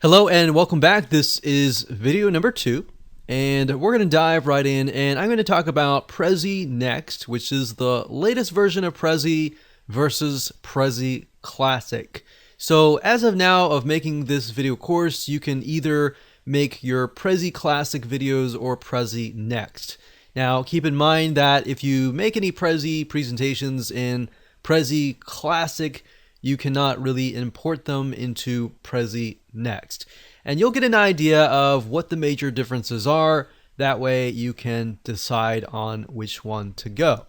Hello and welcome back. This is video number 2 and we're going to dive right in and I'm going to talk about Prezy Next, which is the latest version of Prezy versus Prezy Classic. So as of now of making this video course, you can either make your Prezy Classic videos or Prezy Next. Now keep in mind that if you make any Prezy presentations in Prezy Classic, you cannot really import them into Prezy Next. And you'll get an idea of what the major differences are. That way you can decide on which one to go.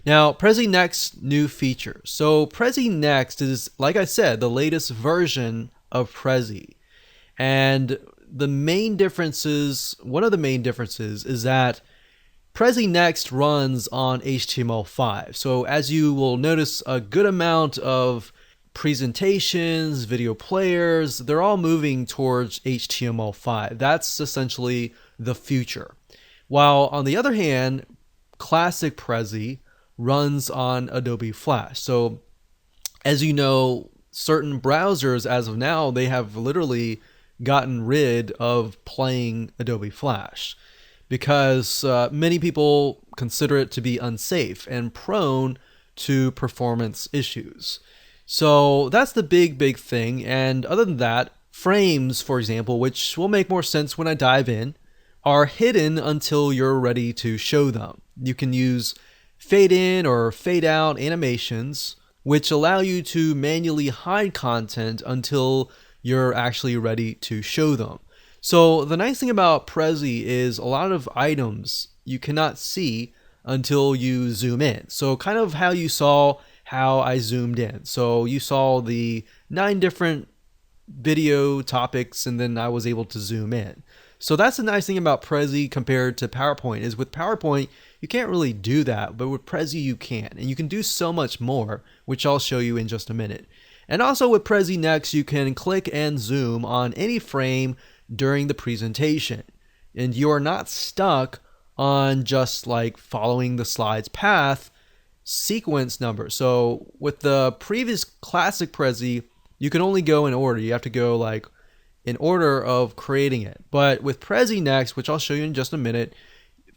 Now, Prezy Next new features. So Prezy Next is, like I said, the latest version of Prezy. And the main differences, one of the main differences is that Prezy Next runs on HTML5. So as you will notice, a good amount of presentations, video players, they're all moving towards HTML5. That's essentially the future. While on the other hand, Classic Prezy runs on Adobe Flash. So as you know, certain browsers as of now, they have literally gotten rid of playing Adobe Flash, because many people consider it to be unsafe and prone to performance issues. So that's the big thing. And other than that, frames, for example, which will make more sense when I dive in, are hidden until you're ready to show them. You can use fade in or fade out animations, which allow you to manually hide content until you're actually ready to show them. So the nice thing about Prezy is a lot of items you cannot see until you zoom in. So kind of how you saw how I zoomed in. So you saw the 9 different video topics and then I was able to zoom in. So that's the nice thing about Prezy compared to PowerPoint, is with PowerPoint you can't really do that, but with Prezy you can. And you can do so much more, which I'll show you in just a minute. And also with Prezy Next, you can click and zoom on any frame during the presentation, and you are not stuck on just like following the slide's path sequence number. So with the previous Classic Prezy, you can only go in order. You have to go like in order of creating it. But with Prezy Next, which I'll show you in just a minute,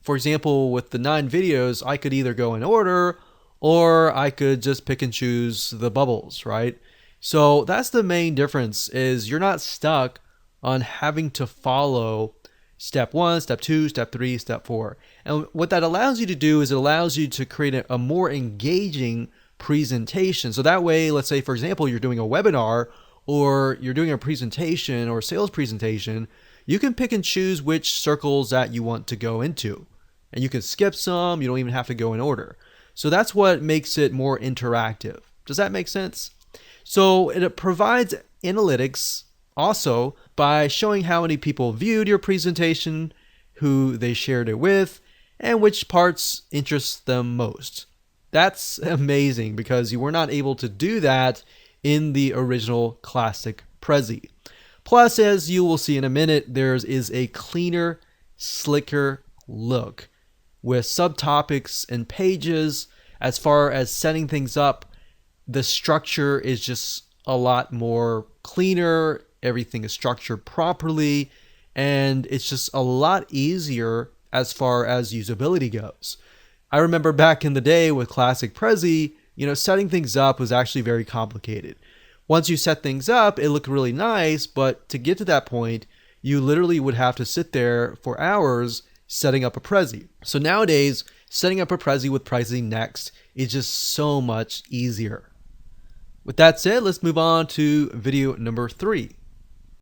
for example, with the 9 videos, I could either go in order or I could just pick and choose the bubbles, right? So that's the main difference, is you're not stuck on having to follow step 1, step 2, step 3, step 4. And what that allows you to do is it allows you to create a more engaging presentation. So that way, let's say, for example, you're doing a webinar or you're doing a presentation or a sales presentation, you can pick and choose which circles that you want to go into. And you can skip some, you don't even have to go in order. So that's what makes it more interactive. Does that make sense? So it provides analytics also by showing how many people viewed your presentation, who they shared it with, and which parts interest them most. That's amazing because you were not able to do that in the original Classic Prezy. Plus, as you will see in a minute, there is a cleaner, slicker look with subtopics and pages. As far as setting things up, the structure is just a lot more cleaner. Everything is structured properly, and it's just a lot easier as far as usability goes. I remember back in the day with Classic Prezy, setting things up was actually very complicated. Once you set things up, it looked really nice, but to get to that point, you literally would have to sit there for hours setting up a Prezy. So nowadays, setting up a Prezy with Prezy Next is just so much easier. With that said, let's move on to video number 3.